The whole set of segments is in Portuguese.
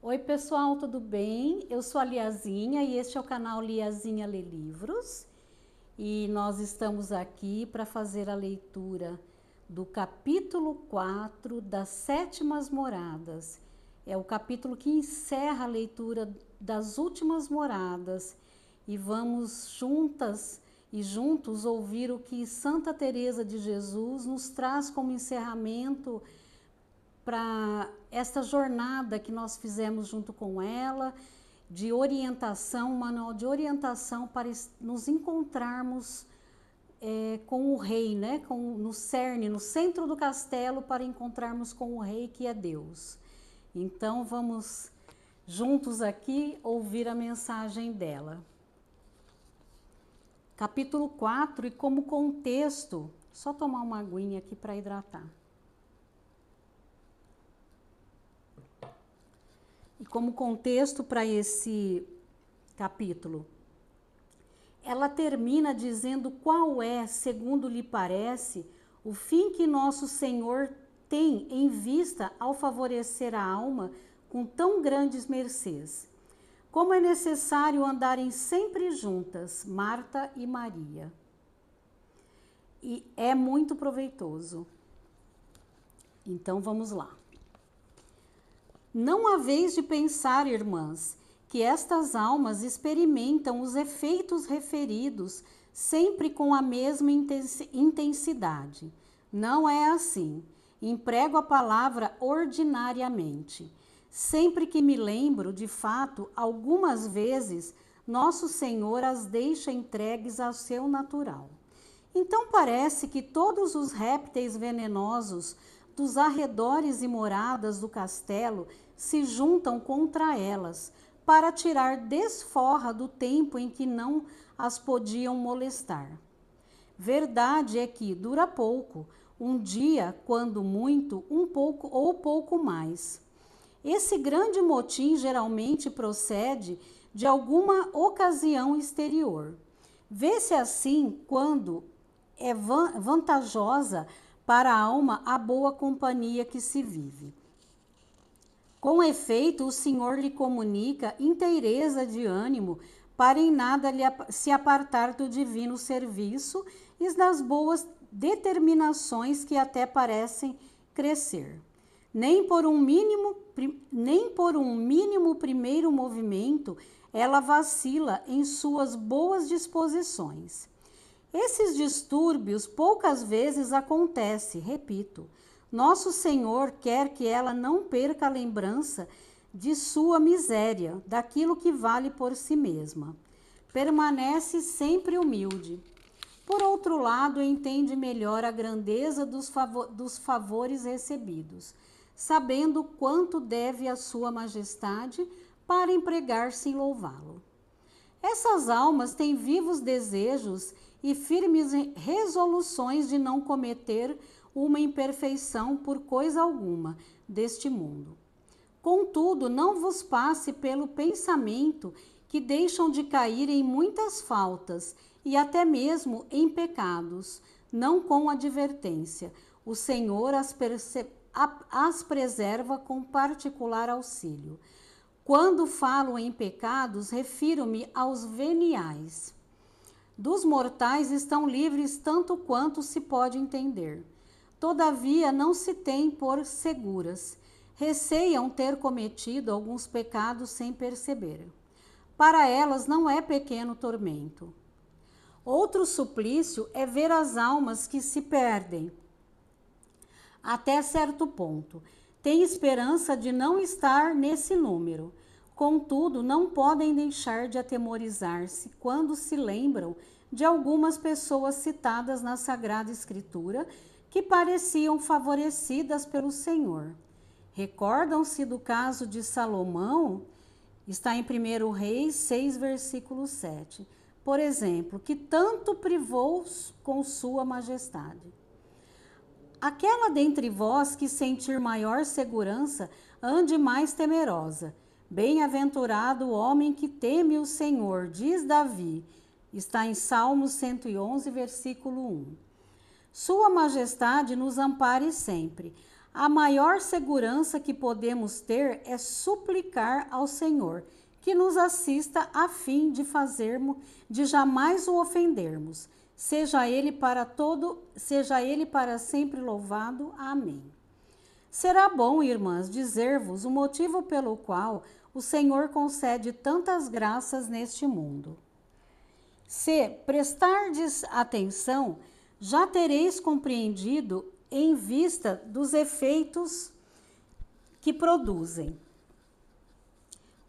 Oi pessoal, tudo bem? Eu sou a Liazinha e este é o canal Liazinha Lê Livros e nós estamos aqui para fazer a leitura do capítulo 4 das Sétimas Moradas. É o capítulo que encerra a leitura das últimas moradas e vamos juntas e juntos ouvir o que Santa Teresa de Jesus nos traz como encerramento para esta jornada que nós fizemos junto com ela, de orientação, um manual de orientação para nos encontrarmos com o rei, né? No cerne, no centro do castelo, para encontrarmos com o rei que é Deus. Então vamos juntos aqui ouvir a mensagem dela. Capítulo 4, e como contexto, só tomar uma aguinha aqui para hidratar. E como contexto para esse capítulo, ela termina dizendo qual é, segundo lhe parece, o fim que nosso Senhor tem em vista ao favorecer a alma com tão grandes mercês. Como é necessário andarem sempre juntas, Marta e Maria. E é muito proveitoso. Então vamos lá. Não haveis de pensar, irmãs, que estas almas experimentam os efeitos referidos sempre com a mesma intensidade. Não é assim. Emprego a palavra ordinariamente. Sempre que me lembro, de fato, algumas vezes, Nosso Senhor as deixa entregues ao seu natural. Então parece que todos os répteis venenosos dos arredores e moradas do castelo se juntam contra elas, para tirar desforra do tempo em que não as podiam molestar. Verdade é que dura pouco, um dia, quando muito, um pouco ou pouco mais. Esse grande motim geralmente procede de alguma ocasião exterior. Vê-se assim quando é vantajosa para a alma a boa companhia que se vive. Com efeito, o Senhor lhe comunica inteireza de ânimo para em nada se apartar do divino serviço e das boas determinações que até parecem crescer. Nem por um mínimo primeiro movimento ela vacila em suas boas disposições. Esses distúrbios poucas vezes acontecem, repito. Nosso Senhor quer que ela não perca a lembrança de sua miséria, daquilo que vale por si mesma. Permanece sempre humilde. Por outro lado, entende melhor a grandeza dos favores recebidos, sabendo quanto deve a sua majestade para empregar-se em louvá-lo. Essas almas têm vivos desejos e firmes resoluções de não cometer uma imperfeição por coisa alguma deste mundo. Contudo, não vos passe pelo pensamento que deixam de cair em muitas faltas e até mesmo em pecados, não com advertência. O Senhor as preserva com particular auxílio. Quando falo em pecados, refiro-me aos veniais. Dos mortais estão livres tanto quanto se pode entender. Todavia, não se têm por seguras. Receiam ter cometido alguns pecados sem perceber. Para elas não é pequeno tormento. Outro suplício é ver as almas que se perdem até certo ponto. Têm esperança de não estar nesse número. Contudo, não podem deixar de atemorizar-se quando se lembram de algumas pessoas citadas na Sagrada Escritura que pareciam favorecidas pelo Senhor. Recordam-se do caso de Salomão? Está em 1 Reis 6, versículo 7. Por exemplo, que tanto privou com sua majestade. Aquela dentre vós que sentir maior segurança, ande mais temerosa. Bem-aventurado o homem que teme o Senhor, diz Davi. Está em Salmos 111, versículo 1. Sua majestade nos ampare sempre. A maior segurança que podemos ter é suplicar ao Senhor que nos assista a fim de jamais o ofendermos. Seja ele para sempre louvado. Amém. Será bom, irmãs, dizer-vos o motivo pelo qual o Senhor concede tantas graças neste mundo. Se prestardes atenção, já tereis compreendido em vista dos efeitos que produzem.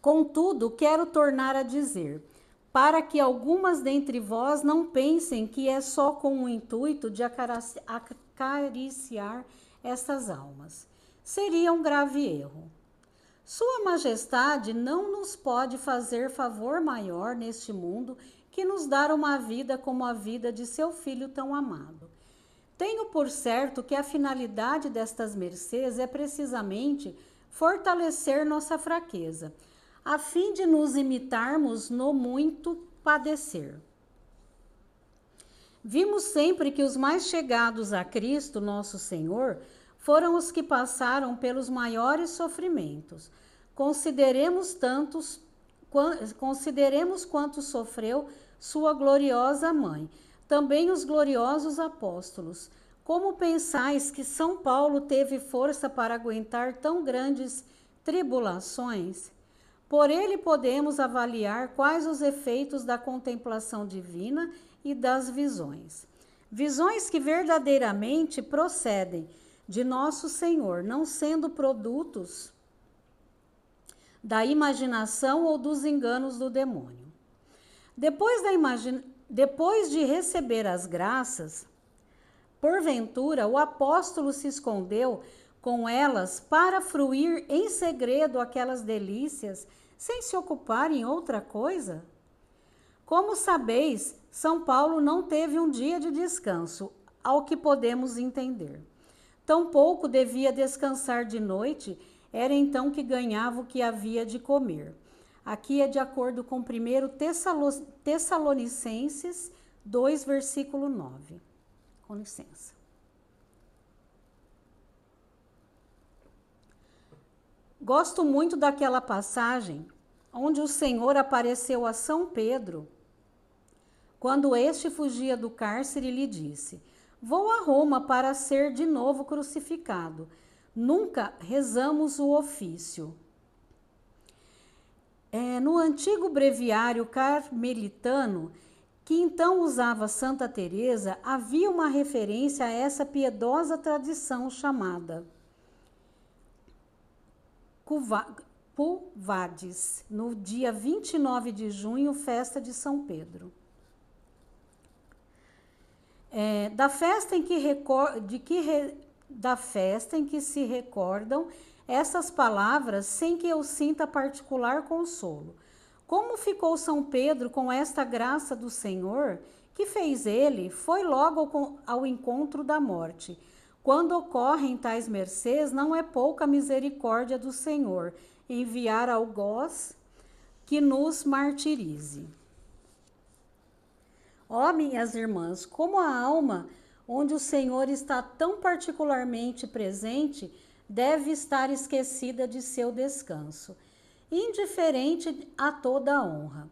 Contudo, quero tornar a dizer, para que algumas dentre vós não pensem que é só com o intuito de acariciar estas almas. Seria um grave erro. Sua Majestade não nos pode fazer favor maior neste mundo que nos dar uma vida como a vida de seu filho tão amado. Tenho por certo que a finalidade destas mercês é precisamente fortalecer nossa fraqueza, a fim de nos imitarmos no muito padecer. Vimos sempre que os mais chegados a Cristo, nosso Senhor, foram os que passaram pelos maiores sofrimentos. Consideremos quanto sofreu sua gloriosa mãe, também os gloriosos apóstolos. Como pensais que São Paulo teve força para aguentar tão grandes tribulações? Por ele podemos avaliar quais os efeitos da contemplação divina e das visões. Visões que verdadeiramente procedem de nosso Senhor, não sendo produtos da imaginação ou dos enganos do demônio. Depois de receber as graças, porventura o apóstolo se escondeu com elas para fruir em segredo aquelas delícias, sem se ocupar em outra coisa? Como sabeis, São Paulo não teve um dia de descanso, ao que podemos entender. Tampouco devia descansar de noite, era então que ganhava o que havia de comer. Aqui é de acordo com 1 Tessalonicenses 2, versículo 9. Com licença. Gosto muito daquela passagem onde o Senhor apareceu a São Pedro quando este fugia do cárcere e lhe disse: vou a Roma para ser de novo crucificado. Nunca rezamos o ofício. No antigo breviário carmelitano, que então usava Santa Teresa, havia uma referência a essa piedosa tradição chamada Cuvades, no dia 29 de junho, festa de São Pedro. Da festa em que se recordam essas palavras sem que eu sinta particular consolo. Como ficou São Pedro com esta graça do Senhor? Que fez ele? Foi logo ao encontro da morte. Quando ocorrem tais mercês, não é pouca misericórdia do Senhor enviar algoz que nos martirize. Ó, minhas irmãs, como a alma onde o Senhor está tão particularmente presente deve estar esquecida de seu descanso, indiferente a toda a honra,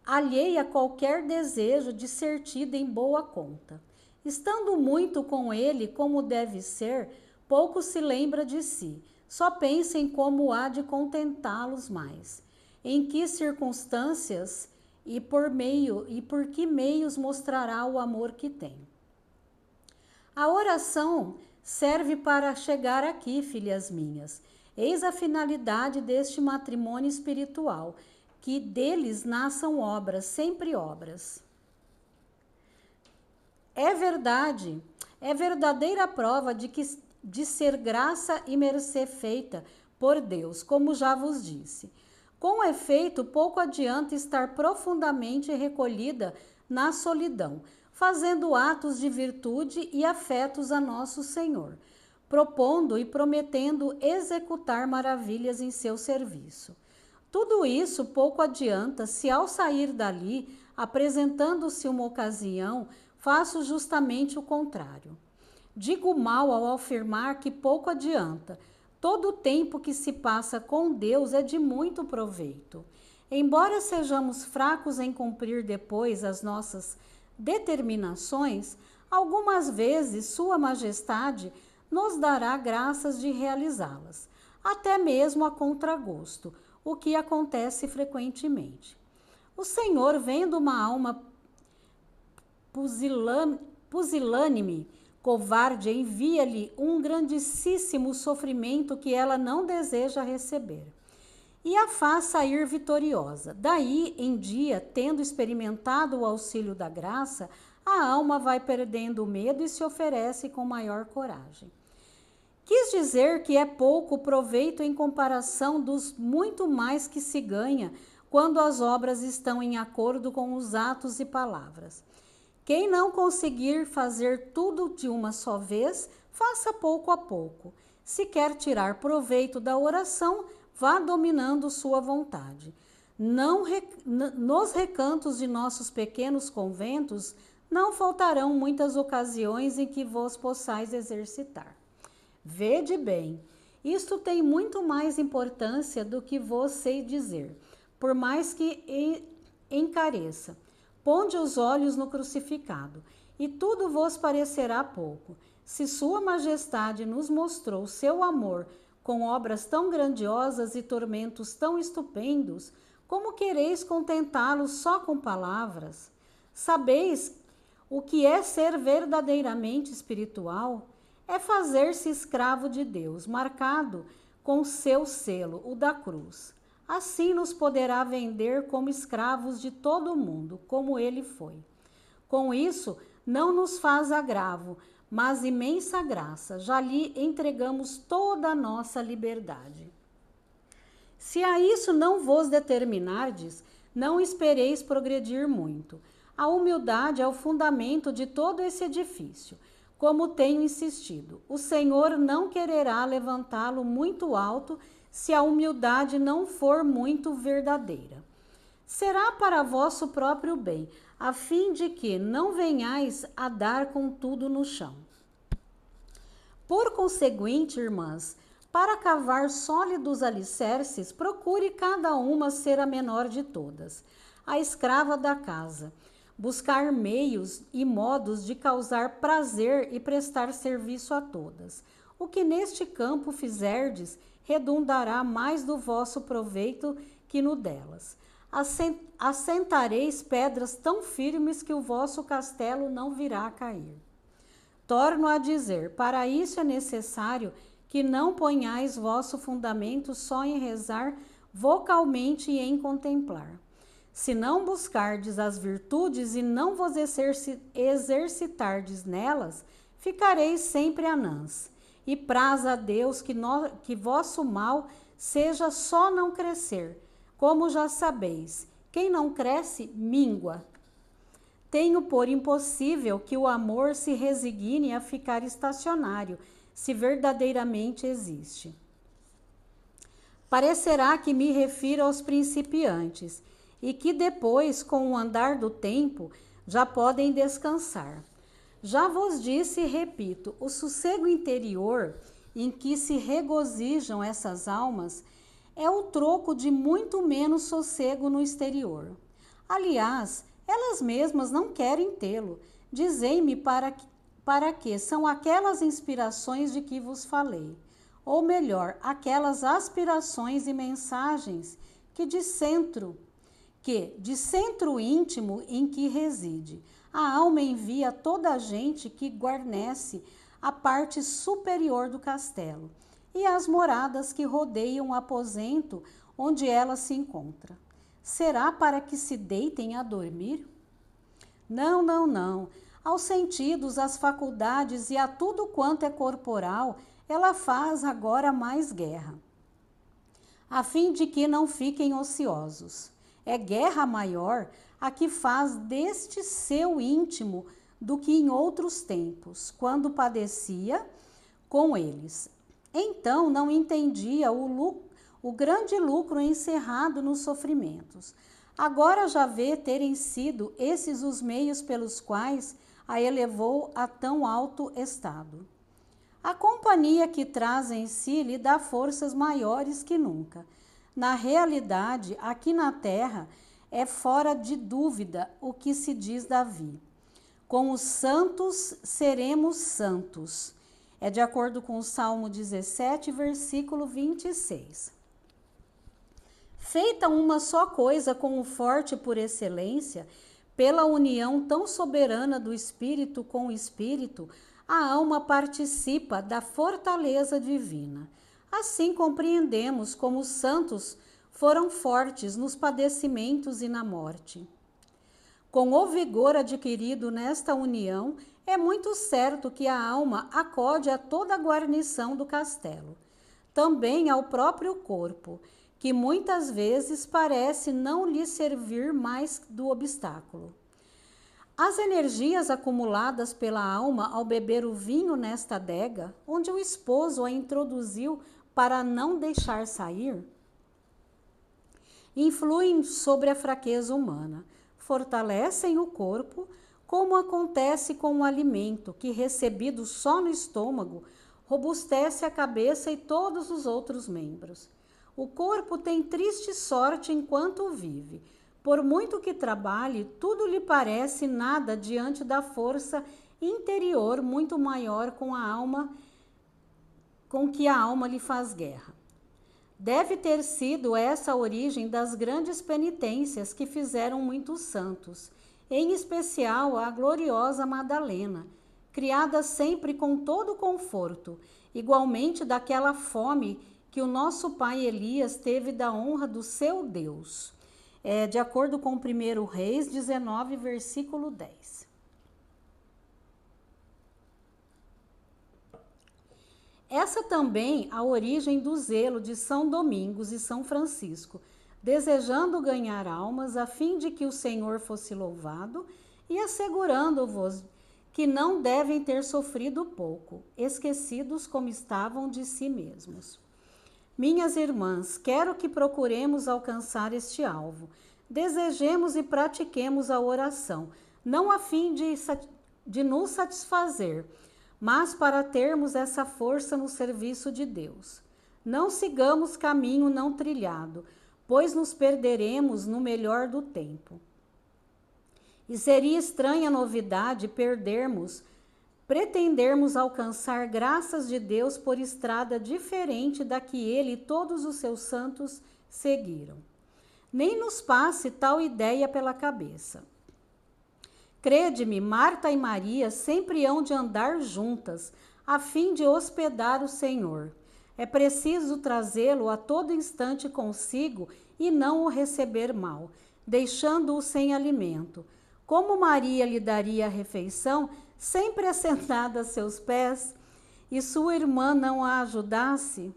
alheia a qualquer desejo de ser tida em boa conta. Estando muito com ele como deve ser, pouco se lembra de si, só pensa em como há de contentá-los mais, em que circunstâncias e por que meios mostrará o amor que tem. A oração serve para chegar aqui, filhas minhas. Eis a finalidade deste matrimônio espiritual, que deles nasçam obras, sempre obras. É verdade, é verdadeira prova de ser graça e mercê feita por Deus, como já vos disse. Com efeito, pouco adianta estar profundamente recolhida na solidão, fazendo atos de virtude e afetos a nosso Senhor, propondo e prometendo executar maravilhas em seu serviço. Tudo isso pouco adianta se, ao sair dali, apresentando-se uma ocasião, faço justamente o contrário. Digo mal ao afirmar que pouco adianta. Todo o tempo que se passa com Deus é de muito proveito. Embora sejamos fracos em cumprir depois as nossas determinações, algumas vezes Sua Majestade nos dará graças de realizá-las, até mesmo a contragosto, o que acontece frequentemente. O Senhor, vendo uma alma pusilânime, covarde, envia-lhe um grandíssimo sofrimento que ela não deseja receber e a faz sair vitoriosa. Daí em dia, tendo experimentado o auxílio da graça, a alma vai perdendo o medo e se oferece com maior coragem. Quis dizer que é pouco proveito em comparação dos muito mais que se ganha quando as obras estão em acordo com os atos e palavras. Quem não conseguir fazer tudo de uma só vez, faça pouco a pouco. Se quer tirar proveito da oração, vá dominando sua vontade. Nos recantos de nossos pequenos conventos, não faltarão muitas ocasiões em que vos possais exercitar. Vede bem, isto tem muito mais importância do que vos sei dizer, por mais que encareça. Ponde os olhos no crucificado, e tudo vos parecerá pouco. Se Sua Majestade nos mostrou seu amor com obras tão grandiosas e tormentos tão estupendos, como quereis contentá-lo só com palavras? Sabeis o que é ser verdadeiramente espiritual? É fazer-se escravo de Deus, marcado com seu selo, o da cruz. Assim nos poderá vender como escravos de todo o mundo, como ele foi. Com isso, não nos faz agravo, mas imensa graça. Já lhe entregamos toda a nossa liberdade. Se a isso não vos determinardes, não espereis progredir muito. A humildade é o fundamento de todo esse edifício. Como tenho insistido, o Senhor não quererá levantá-lo muito alto se a humildade não for muito verdadeira. Será para vosso próprio bem, a fim de que não venhais a dar com tudo no chão. Por conseguinte, irmãs, para cavar sólidos alicerces, procure cada uma ser a menor de todas, a escrava da casa, buscar meios e modos de causar prazer e prestar serviço a todas. O que neste campo fizerdes, redundará mais do vosso proveito que no delas. Assentareis pedras tão firmes que o vosso castelo não virá a cair. Torno a dizer, para isso é necessário que não ponhais vosso fundamento só em rezar vocalmente e em contemplar. Se não buscardes as virtudes e não vos exercitardes nelas, ficareis sempre anãs. E praz a Deus que vosso mal seja só não crescer, como já sabeis. Quem não cresce, míngua. Tenho por impossível que o amor se resigne a ficar estacionário, se verdadeiramente existe. Parecerá que me refiro aos principiantes, e que depois, com o andar do tempo, já podem descansar. Já vos disse e repito, o sossego interior em que se regozijam essas almas é o troco de muito menos sossego no exterior. Aliás, elas mesmas não querem tê-lo. Dizei-me para que são aquelas inspirações de que vos falei, ou melhor, aquelas aspirações e mensagens de centro íntimo em que reside, a alma envia a toda a gente que guarnece a parte superior do castelo e as moradas que rodeiam o aposento onde ela se encontra. Será para que se deitem a dormir? Não, não, não. Aos sentidos, às faculdades e a tudo quanto é corporal, ela faz agora mais guerra, a fim de que não fiquem ociosos. É guerra maior a que faz deste seu íntimo do que em outros tempos, quando padecia com eles. Então não entendia o grande lucro encerrado nos sofrimentos. Agora já vê terem sido esses os meios pelos quais a elevou a tão alto estado. A companhia que traz em si lhe dá forças maiores que nunca. Na realidade, aqui na terra, é fora de dúvida o que se diz Davi. Com os santos seremos santos. É de acordo com o Salmo 17, versículo 26. Feita uma só coisa com o forte por excelência, pela união tão soberana do espírito com o espírito, a alma participa da fortaleza divina. Assim compreendemos como os santos foram fortes nos padecimentos e na morte. Com o vigor adquirido nesta união, é muito certo que a alma acode a toda a guarnição do castelo, também ao próprio corpo, que muitas vezes parece não lhe servir mais do obstáculo. As energias acumuladas pela alma ao beber o vinho nesta adega, onde o esposo a introduziu para não deixar sair, influem sobre a fraqueza humana, fortalecem o corpo, como acontece com o alimento que, recebido só no estômago, robustece a cabeça e todos os outros membros. O corpo tem triste sorte enquanto vive. Por muito que trabalhe, tudo lhe parece nada diante da força interior muito maior com que a alma lhe faz guerra. Deve ter sido essa a origem das grandes penitências que fizeram muitos santos, em especial a gloriosa Madalena, criada sempre com todo o conforto, igualmente daquela fome que o nosso pai Elias teve da honra do seu Deus. De acordo com 1 Reis 19, versículo 10. Essa também a origem do zelo de São Domingos e São Francisco, desejando ganhar almas a fim de que o Senhor fosse louvado e assegurando-vos que não devem ter sofrido pouco, esquecidos como estavam de si mesmos. Minhas irmãs, quero que procuremos alcançar este alvo. Desejemos e pratiquemos a oração, não a fim de nos satisfazer, mas para termos essa força no serviço de Deus. Não sigamos caminho não trilhado, pois nos perderemos no melhor do tempo. E seria estranha novidade pretendermos alcançar graças de Deus por estrada diferente da que ele e todos os seus santos seguiram. Nem nos passe tal ideia pela cabeça. Crede-me, Marta e Maria sempre hão de andar juntas, a fim de hospedar o Senhor. É preciso trazê-lo a todo instante consigo e não o receber mal, deixando-o sem alimento. Como Maria lhe daria a refeição, sempre assentada a seus pés, e sua irmã não a ajudasse?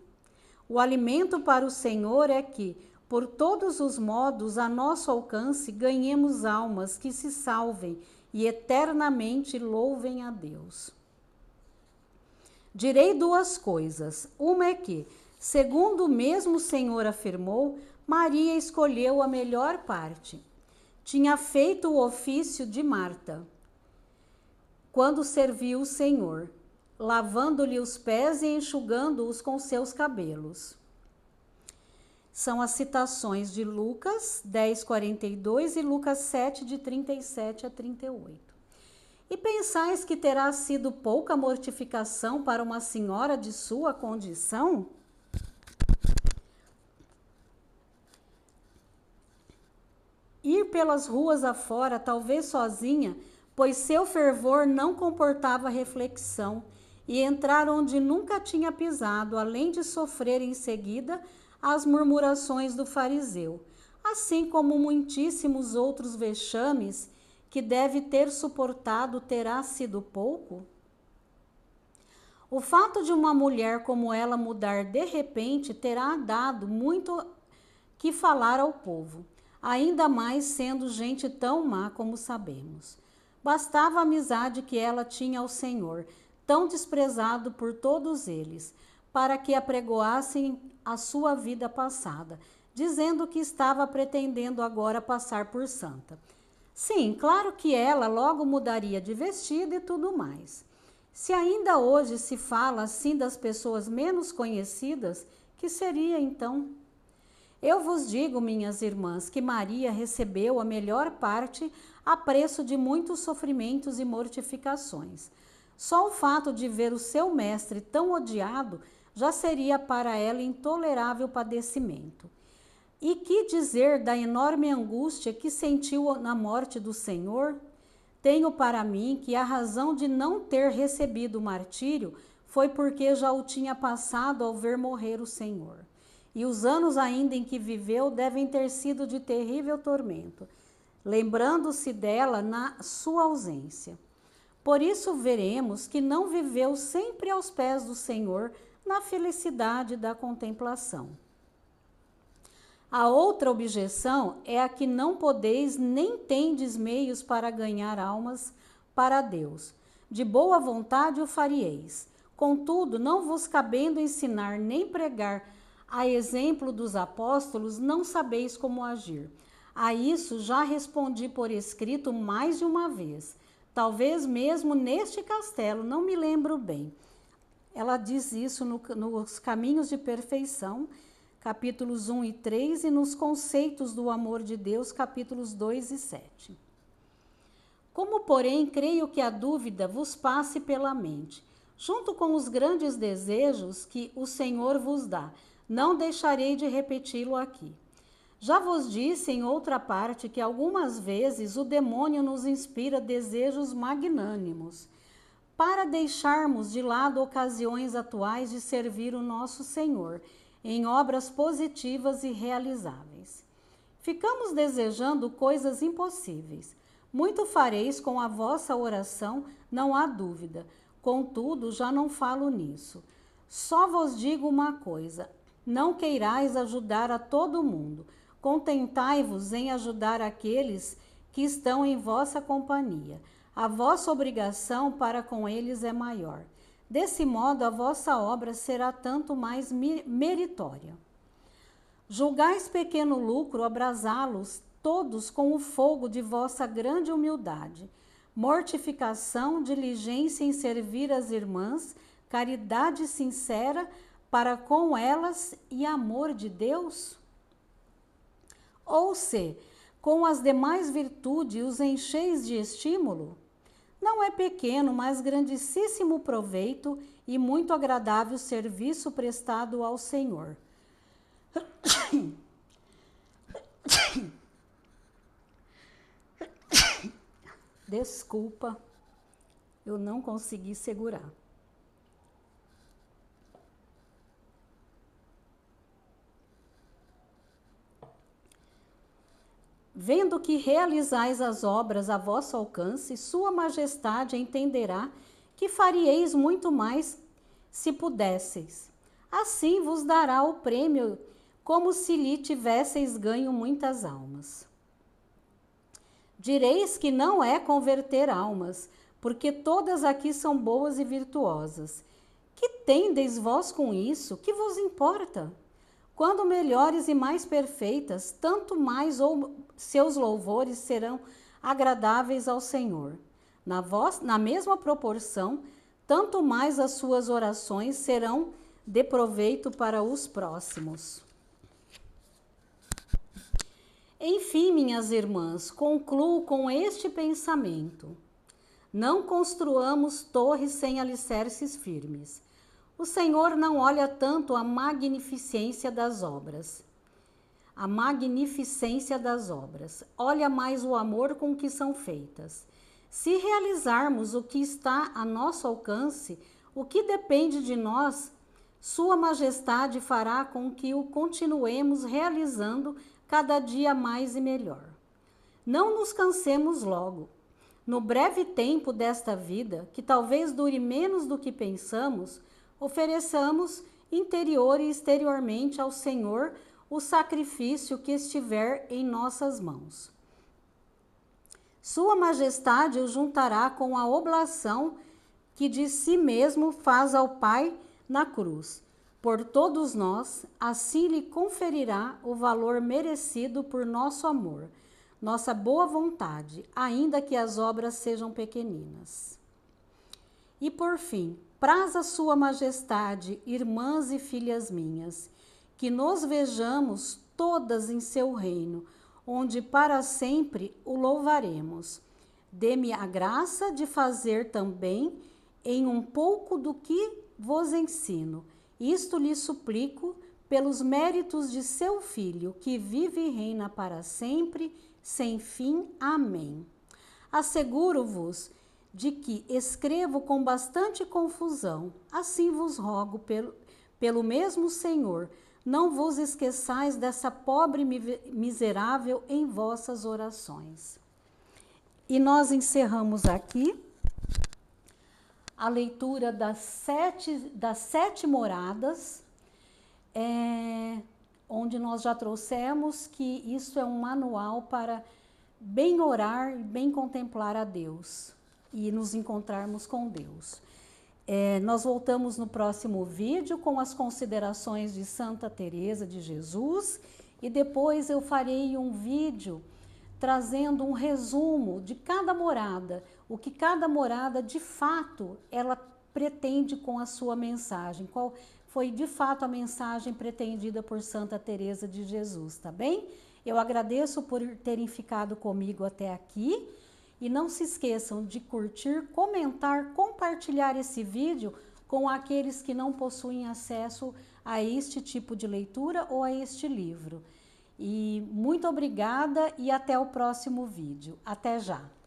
O alimento para o Senhor é que, por todos os modos, a nosso alcance, ganhemos almas que se salvem e eternamente louvem a Deus. Direi duas coisas. Uma é que, segundo o mesmo Senhor afirmou, Maria escolheu a melhor parte. Tinha feito o ofício de Marta, quando serviu o Senhor, lavando-lhe os pés e enxugando-os com seus cabelos. São as citações de Lucas 10:42 e Lucas 7, de 37 a 38. E pensais que terá sido pouca mortificação para uma senhora de sua condição? Ir pelas ruas afora, talvez sozinha, pois seu fervor não comportava reflexão, e entrar onde nunca tinha pisado, além de sofrer em seguida as murmurações do fariseu, assim como muitíssimos outros vexames que deve ter suportado, terá sido pouco? O fato de uma mulher como ela mudar de repente terá dado muito que falar ao povo, ainda mais sendo gente tão má como sabemos. Bastava a amizade que ela tinha ao Senhor, tão desprezado por todos eles, para que apregoassem a sua vida passada, dizendo que estava pretendendo agora passar por santa. Sim, claro que ela logo mudaria de vestido e tudo mais. Se ainda hoje se fala assim das pessoas menos conhecidas, que seria então? Eu vos digo, minhas irmãs, que Maria recebeu a melhor parte a preço de muitos sofrimentos e mortificações. Só o fato de ver o seu mestre tão odiado já seria para ela intolerável padecimento. E que dizer da enorme angústia que sentiu na morte do Senhor? Tenho para mim que a razão de não ter recebido o martírio foi porque já o tinha passado ao ver morrer o Senhor. E os anos ainda em que viveu devem ter sido de terrível tormento, lembrando-se dela na sua ausência. Por isso veremos que não viveu sempre aos pés do Senhor na felicidade da contemplação. A outra objeção é a que não podeis nem tendes meios para ganhar almas para Deus. De boa vontade o farieis. Contudo, não vos cabendo ensinar nem pregar a exemplo dos apóstolos, não sabeis como agir. A isso já respondi por escrito mais de uma vez. Talvez mesmo neste castelo, não me lembro bem. Ela diz isso nos Caminhos de Perfeição, capítulos 1 e 3, e nos Conceitos do Amor de Deus, capítulos 2 e 7. Como, porém, creio que a dúvida vos passe pela mente, junto com os grandes desejos que o Senhor vos dá, não deixarei de repeti-lo aqui. Já vos disse em outra parte que algumas vezes o demônio nos inspira desejos magnânimos, para deixarmos de lado ocasiões atuais de servir o nosso Senhor em obras positivas e realizáveis. Ficamos desejando coisas impossíveis. Muito fareis com a vossa oração, não há dúvida. Contudo, já não falo nisso. Só vos digo uma coisa: não queirais ajudar a todo mundo. Contentai-vos em ajudar aqueles que estão em vossa companhia. A vossa obrigação para com eles é maior. Desse modo, a vossa obra será tanto mais meritória. Julgais pequeno lucro abrasá-los todos com o fogo de vossa grande humildade. Mortificação, diligência em servir as irmãs, caridade sincera para com elas e amor de Deus? Ou se, com as demais virtudes, os encheis de estímulo? Não é pequeno, mas grandíssimo proveito e muito agradável serviço prestado ao Senhor. Desculpa, eu não consegui segurar. Vendo que realizais as obras a vosso alcance, sua majestade entenderá que farieis muito mais se pudesseis. Assim vos dará o prêmio, como se lhe tivesseis ganho muitas almas. Direis que não é converter almas, porque todas aqui são boas e virtuosas. Que tendeis vós com isso? Que vos importa? Quando melhores e mais perfeitas, tanto mais seus louvores serão agradáveis ao Senhor. Na mesma proporção, tanto mais as suas orações serão de proveito para os próximos. Enfim, minhas irmãs, concluo com este pensamento: não construamos torres sem alicerces firmes. O Senhor não olha tanto a magnificência das obras. Olha mais o amor com que são feitas. Se realizarmos o que está a nosso alcance, o que depende de nós, Sua Majestade fará com que o continuemos realizando cada dia mais e melhor. Não nos cansemos logo. No breve tempo desta vida, que talvez dure menos do que pensamos, ofereçamos interior e exteriormente ao Senhor o sacrifício que estiver em nossas mãos. Sua Majestade o juntará com a oblação que de si mesmo faz ao Pai na cruz. Por todos nós, assim lhe conferirá o valor merecido por nosso amor. nossa boa vontade, ainda que as obras sejam pequeninas. E por fim, praz a sua majestade, irmãs e filhas minhas, que nos vejamos todas em seu reino, onde para sempre o louvaremos. Dê-me a graça de fazer também em um pouco do que vos ensino. Isto lhe suplico pelos méritos de seu Filho, que vive e reina para sempre, sem fim. Amém. Asseguro-vos de que escrevo com bastante confusão, assim vos rogo pelo mesmo Senhor, não vos esqueçais dessa pobre miserável em vossas orações. E nós encerramos aqui a leitura das sete moradas, onde nós já trouxemos que isso é um manual para bem orar e bem contemplar a Deus e nos encontrarmos com Deus. Nós voltamos no próximo vídeo com as considerações de Santa Teresa de Jesus e depois eu farei um vídeo trazendo um resumo de cada morada, o que cada morada de fato ela pretende com a sua mensagem, qual foi de fato a mensagem pretendida por Santa Teresa de Jesus, tá bem? Eu agradeço por terem ficado comigo até aqui. E não se esqueçam de curtir, comentar, compartilhar esse vídeo com aqueles que não possuem acesso a este tipo de leitura ou a este livro. E muito obrigada e até o próximo vídeo. Até já!